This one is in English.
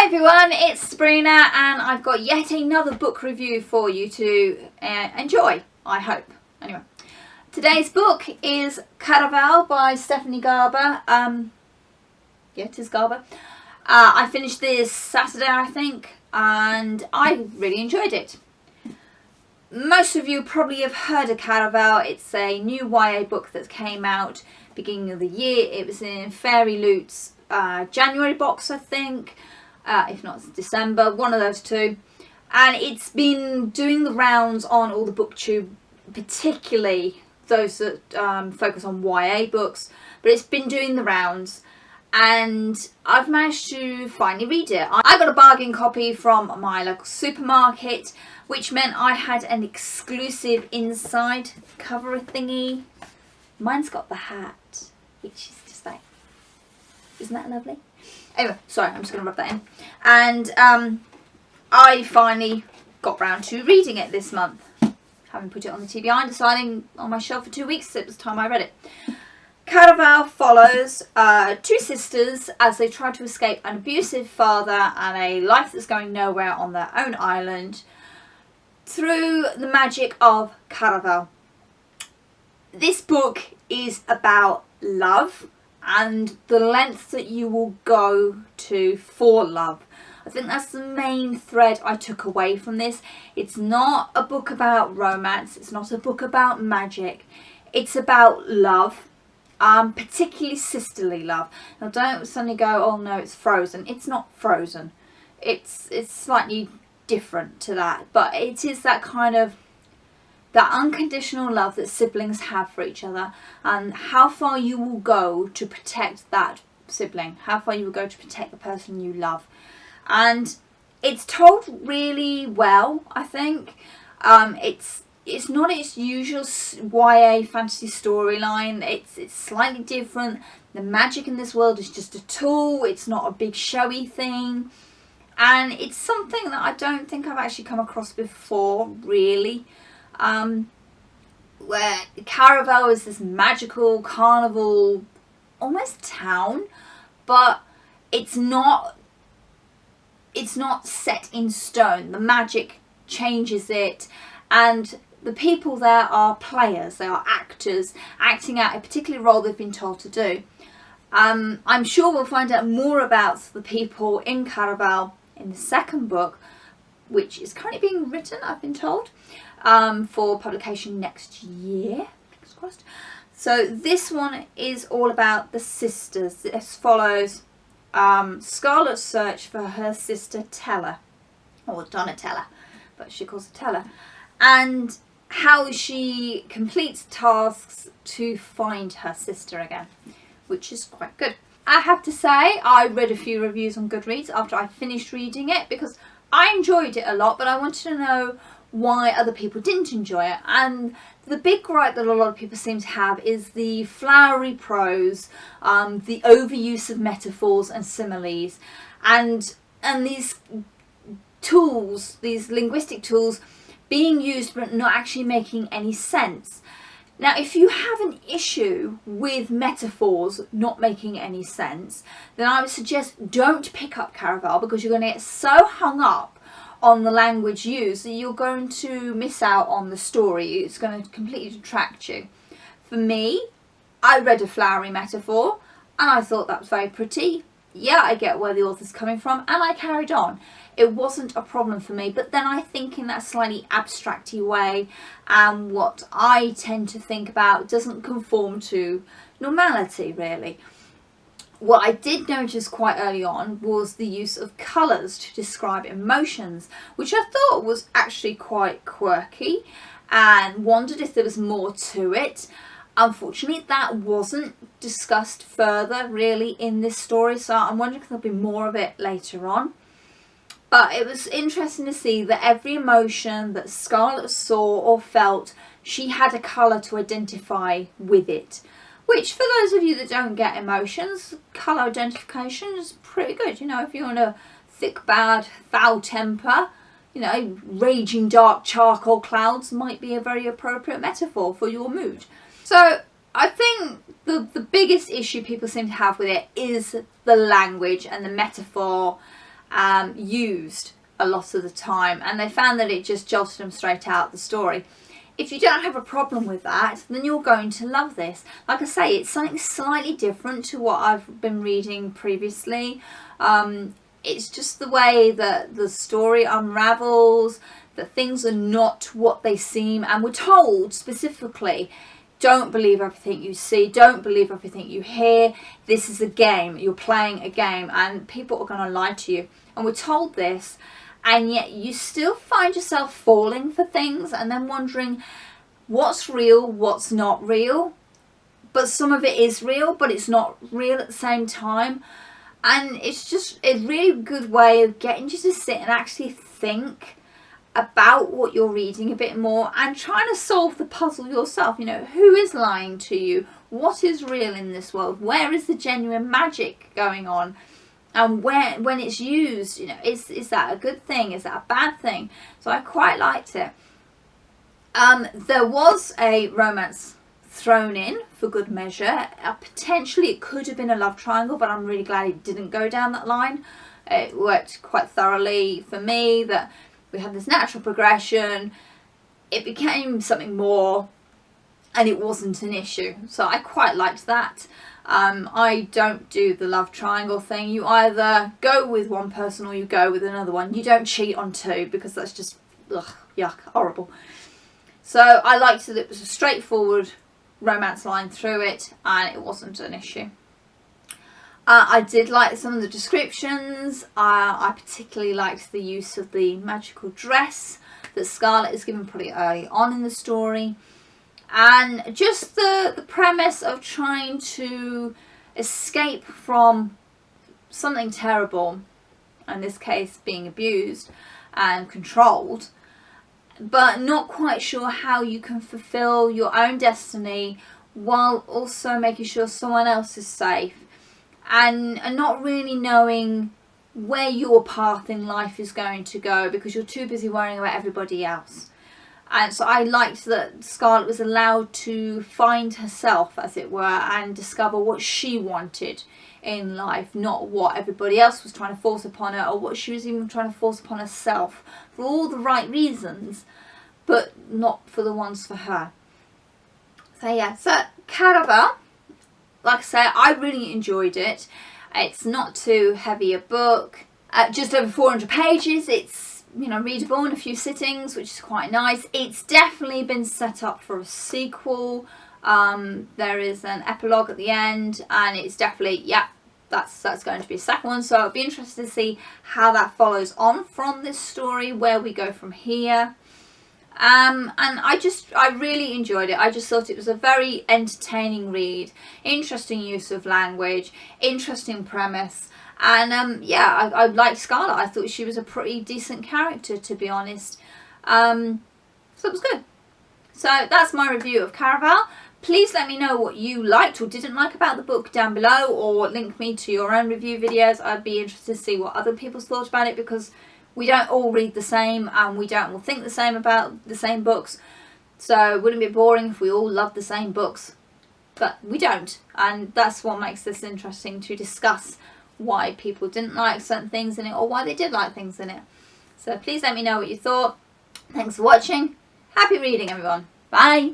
Hi everyone, it's Sabrina and I've got yet another book review for you to enjoy, I hope. Anyway, today's book is Caraval by Stephanie Garber. Yeah, it is Garber. I finished this Saturday, I think, and I really enjoyed it. Most of you probably have heard of Caraval. It's a new YA book that came out beginning of the year. It was in Fairy Loot's January box, I think. If not December, one of those two, and it's been doing the rounds on all the booktube, particularly those that focus on YA books, but it's been doing the rounds and I've managed to finally read it. I got a bargain copy from my local supermarket, which meant I had an exclusive inside cover thingy. Mine's got the hat, which is just like, isn't that lovely? Anyway, sorry, I'm just going to rub that in. And I finally got round to reading it this month. Having put it on the TBI and deciding on my shelf for 2 weeks, it was time I read it. Caraval follows two sisters as they try to escape an abusive father and a life that's going nowhere on their own island through the magic of Caraval. This book is about love and the lengths that you will go to for love. I think that's the main thread I took away from this. It's not a book about romance. It's not a book about magic. It's about love, particularly sisterly love. Now don't suddenly go, oh no, it's Frozen. It's not Frozen. It's slightly different to that, but it is that kind of that unconditional love that siblings have for each other, and how far you will go to protect that sibling, how far you will go to protect the person you love. And it's told really well, I think. It's not its usual YA fantasy storyline. It's slightly different. The magic in this world is just a tool. It's not a big showy thing. And it's something that I don't think I've actually come across before, really. Where Caraval is this magical carnival almost town, but it's not set in stone. The magic changes it, and the people there are players. They are actors acting out a particular role they've been told to do. I'm sure we'll find out more about the people in Caraval in the second book, which is currently being written, I've been told, for publication next year. Fingers crossed. So this one is all about the sisters. This follows Scarlett's search for her sister Tella, or Donatella, but she calls her Tella, and how she completes tasks to find her sister again, which is quite good. I have to say, I read a few reviews on Goodreads after I finished reading it because I enjoyed it a lot, but I wanted to know why other people didn't enjoy it. And the big gripe that a lot of people seem to have is the flowery prose, the overuse of metaphors and similes, and these tools, these linguistic tools, being used but not actually making any sense. Now, if you have an issue with metaphors not making any sense, then I would suggest don't pick up Caraval, because you're going to get so hung up on the language used that you're going to miss out on the story. It's going to completely detract you. For me, I read a flowery metaphor and I thought that was very pretty. Yeah, I get where the author's coming from, and I carried on. It wasn't a problem for me, but then I think in that slightly abstracty way, and what I tend to think about doesn't conform to normality, really. What I did notice quite early on was the use of colours to describe emotions, which I thought was actually quite quirky, and wondered if there was more to it. Unfortunately, that wasn't discussed further really in this story, so I'm wondering if there'll be more of it later on. But it was interesting to see that every emotion that Scarlett saw or felt, she had a colour to identify with it. Which, for those of you that don't get emotions, colour identification is pretty good. You know, if you're in a thick, bad, foul temper, you know, raging dark charcoal clouds might be a very appropriate metaphor for your mood. So I think the biggest issue people seem to have with it is the language and the metaphor used a lot of the time, and they found that it just jolted them straight out the story. If you don't have a problem with that, then you're going to love this. Like I say, it's something slightly different to what I've been reading previously. It's just the way that the story unravels, that things are not what they seem, and we're told specifically, don't believe everything you see, don't believe everything you hear. This is a game, you're playing a game, and people are going to lie to you. And we're told this, and yet you still find yourself falling for things and then wondering what's real, what's not real. But some of it is real, but it's not real at the same time. And it's just a really good way of getting you to sit and actually think about what you're reading a bit more and trying to solve the puzzle yourself. You know, who is lying to you? What is real in this world? Where is the genuine magic going on? And when it's used, you know, is that a good thing? Is that a bad thing? So I quite liked it. There was a romance thrown in for good measure. Potentially it could have been a love triangle, but I'm really glad it didn't go down that line. It worked quite thoroughly for me that we had this natural progression. It became something more, and it wasn't an issue. So I quite liked that. I don't do the love triangle thing. You either go with one person or you go with another one. You don't cheat on two, because that's just, ugh, yuck, horrible. So I liked that it was a straightforward romance line through it, and it wasn't an issue. I did like some of the descriptions. I particularly liked the use of the magical dress that Scarlett is given pretty early on in the story. And just the premise of trying to escape from something terrible, in this case being abused and controlled, but not quite sure how you can fulfill your own destiny while also making sure someone else is safe, and not really knowing where your path in life is going to go because you're too busy worrying about everybody else. And so I liked that Scarlett was allowed to find herself, as it were, and discover what she wanted in life, not what everybody else was trying to force upon her, or what she was even trying to force upon herself, for all the right reasons, but not for the ones for her. So yeah, so Caraval, like I say, I really enjoyed it. It's not too heavy a book, just over 400 pages. It's, you know, readable in a few sittings, which is quite nice. It's definitely been set up for a sequel. There is an epilogue at the end, and it's definitely, yeah, that's going to be a second one. So I'll be interested to see how that follows on from this story, where we go from here. And I really enjoyed it. I just thought it was a very entertaining read, interesting use of language, interesting premise, and yeah, I liked Scarlett. I thought she was a pretty decent character, to be honest. So it was good. So that's my review of Caraval. Please let me know what you liked or didn't like about the book down below, or link me to your own review videos. I'd be interested to see what other people's thoughts about it, because we don't all read the same, and we don't all think the same about the same books. So wouldn't it be boring if we all loved the same books? But we don't, and that's what makes this interesting, to discuss why people didn't like certain things in it, or why they did like things in it. So please let me know what you thought. Thanks for watching. Happy reading, everyone. Bye.